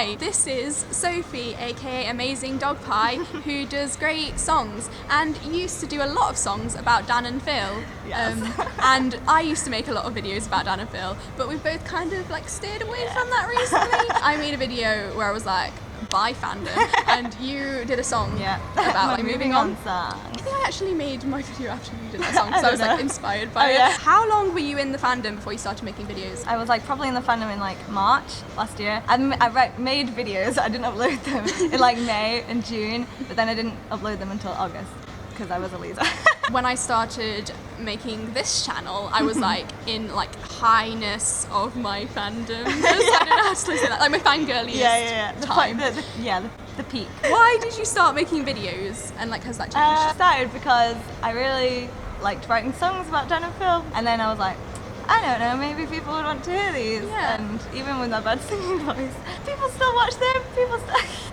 Hi, this is Sophie, aka AmazingDogpie, who does great songs and used to do a lot of songs about Dan and Phil. Yes. And I used to make a lot of videos about Dan and Phil, but we've both kind of like steered away from that recently. I made a video where I was like, by Phandom, and you did a song about like moving on song. I think I actually made my video after you did that song because I was like inspired by it. How long were you in the fandom before you started making videos? I was like probably in the fandom in like March last year. I made videos, I didn't upload them in like May and June, but then I didn't upload them until August because I was a loser. When I started making this channel, I was like in like highness of my fandom. I don't know how to say that. Like my fangirliest time. The peak. Why did you start making videos and like has that changed? I started because I really liked writing songs about Dan and Phil, and then I was like, I don't know, maybe people would want to hear these. Yeah. And even with my bad singing voice, people still watch them.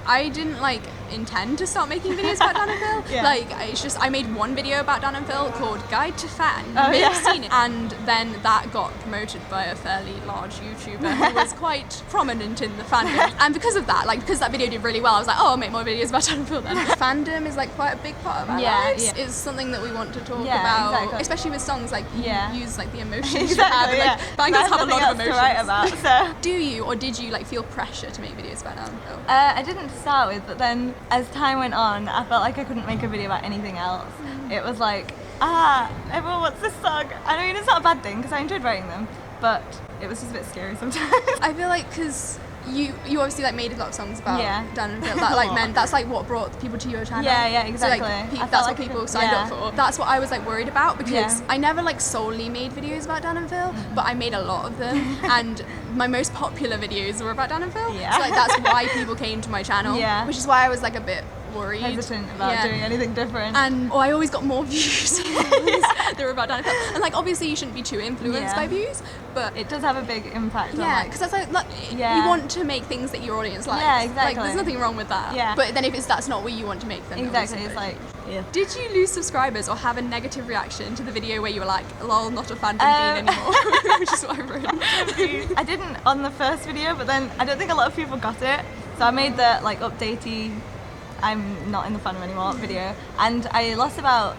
I didn't like intend to start making videos about Dan and Phil. Yeah. Like it's just I made one video about Dan and Phil called Guide to Fan. You Oh, may yeah. have seen it. And then that got promoted by a fairly large YouTuber who was quite prominent in the fandom. And because of that, like because that video did really well, I was like, oh, I'll make more videos about Dan and Phil then. Fandom is like quite a big part of our lives. Yeah. It's something that we want to talk Yeah, about, exactly. especially with songs like you use like the emotions Exactly, you have. And, like, bangers have a lot of to emotions. write about, so. Do you or did you like feel pressure to make videos about Dan and Phil? I didn't to start with, but then as time went on, I felt like I couldn't make a video about anything else. It was like, everyone wants this song. I mean, it's not a bad thing because I enjoyed writing them, but it was just a bit scary sometimes. I feel like because you obviously like made a lot of songs about Dan and Phil. That like meant that's like what brought people to your channel. Yeah, exactly. So like I felt that's like what people signed up for. That's what I was like worried about because I never like solely made videos about Dan and Phil, but I made a lot of them, and my most popular videos were about Dan and Phil. Yeah. So like that's why people came to my channel. Yeah. Which is why I was like a bit worried. Hesitant about doing anything different. And I always got more views that were about Dan and Phil. And like obviously you shouldn't be too influenced by views, but it does have a big impact on like, because that's like you want to make things that your audience likes. Yeah, exactly. Like there's nothing wrong with that. Yeah. But then if that's not what you want to make, then exactly, it's like Did you lose subscribers or have a negative reaction to the video where you were like, lol, not a Phandom bean anymore? Which is what I wrote. I didn't on the first video, but then I don't think a lot of people got it. So I made the like updatey, I'm not in the fandom anymore video, and I lost about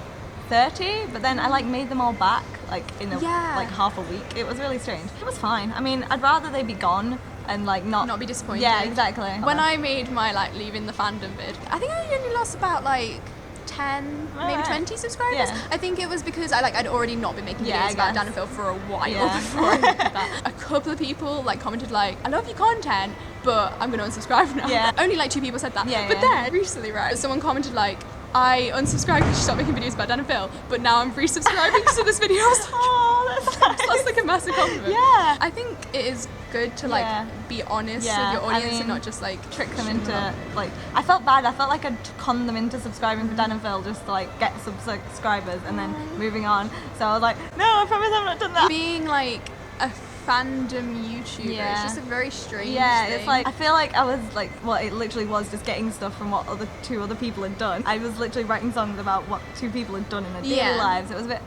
30, but then I like made them all back like in a, like half a week. It was really strange. It was fine. I mean, I'd rather they be gone and like not be disappointed. Yeah, exactly. When I made my like leaving the fandom vid, I think I only lost about like 10, maybe 20 subscribers. Yeah. I think it was because I'd already not been making videos about Dan and Phil for a while before I did that. A couple of people like commented like, I love your content, but I'm gonna unsubscribe now. Yeah. Only like 2 people said that. But then recently, right, someone commented like, I unsubscribed because you stopped making videos about Dan and Phil, but now I'm resubscribing to this video. I was like, oh, that's nice. That's like a massive compliment. Yeah. I think it is good to like be honest with your audience and not just like trick them into like. I felt bad. I felt like I'd con them into subscribing for Dan and Phil just to like get some subscribers and then moving on. So I was like, no, I promise I've not done that. Being like a fandom YouTuber it's just a very strange thing. It's like I feel like I was like it literally was just getting stuff from what two other people had done. I was literally writing songs about what 2 people had done in their daily lives. It was a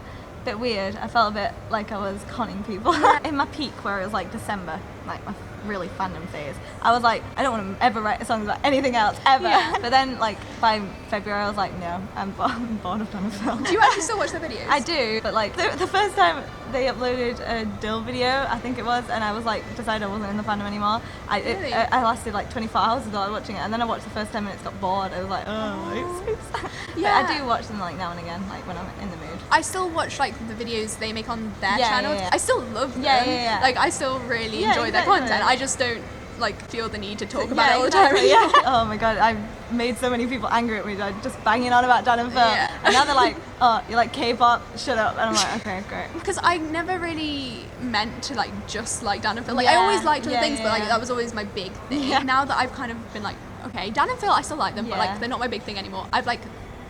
bit weird. I felt a bit like I was conning people. In my peak where it was like December, like my really fandom phase, I was like, I don't want to ever write songs about anything else ever. But then like by February I was like, no, I'm bored of Dan and Phil. Do you actually still watch their videos? I do, but like the first time they uploaded a Dill video, I think it was, and I was like decided I wasn't in the fandom anymore. I lasted like 24 hours while I was watching it, and then I watched the first 10 minutes, got bored. I was like, But I do watch them like now and again, like when I'm in the mood. I still watch like the videos they make on their channel. I still love them. Like I still really enjoy their content. I just don't like feel the need to talk about it all the time. Oh my god, I've made so many people angry at me just banging on about Dan and Phil. And now they're like, oh, you like K-pop, shut up. And I'm like, okay, great. Because I never really meant to like just like Dan and Phil. Like I always liked other things, but like that was always my big thing. Now that I've kind of been like, okay, Dan and Phil, I still like them, but like they're not my big thing anymore. I've like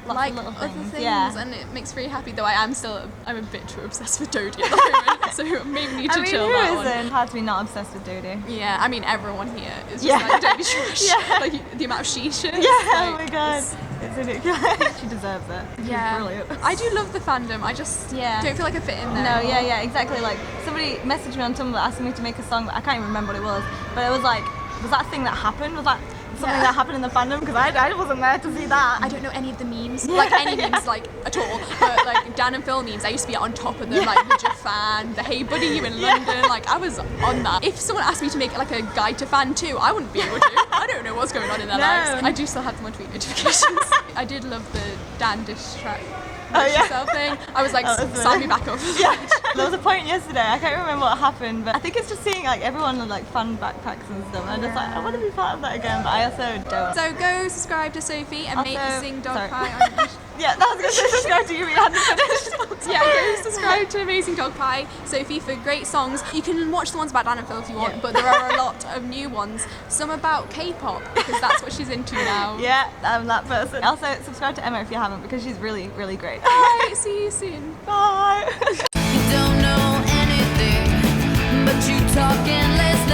other things, and it makes me really happy. Though I'm a bit too obsessed with Dodie at the moment, so maybe need to chill that one. It's hard to be not obsessed with Dodie. Yeah, I mean everyone here is just like Dodie trash. Like the amount of shisha. Yeah, oh my god, it's ridiculous. She deserves it. She's brilliant. I do love the fandom. I just don't feel like I fit in there. No, exactly. Like somebody messaged me on Tumblr asking me to make a song, but I can't even remember what it was. But it was like was that a thing that happened? Was that something that happened in the fandom? Because I wasn't there to see that. I don't know any of the memes, like any memes, like at all. But like Dan and Phil memes, I used to be on top of them, like the Jafan, the Hey Buddy You in London. Like I was on that. If someone asked me to make like a guide to fan too, I wouldn't be able to. I don't know what's going on in their lives. I do still have them on tweet notifications. I did love the Dan diss track. Thing. I was like, sign me back up. There was a point yesterday, I can't remember what happened, but I think it's just seeing like everyone with like fun backpacks and stuff, and I'm just like, I want to be part of that again, but I also don't. So go subscribe to Sophie and AmazingDogpie on yeah, that was going to say subscribe to you, we hadn't finished. Yeah, go subscribe to AmazingDogpie, Sophie, for great songs. You can watch the ones about Dan and Phil if you want, but there are a lot of new ones. Some about K-pop, because that's what she's into now. Yeah, I'm that person. Also, subscribe to Emma if you haven't, because she's really, really great. Bye, see you soon. Bye. You don't know anything, but you talk and listen.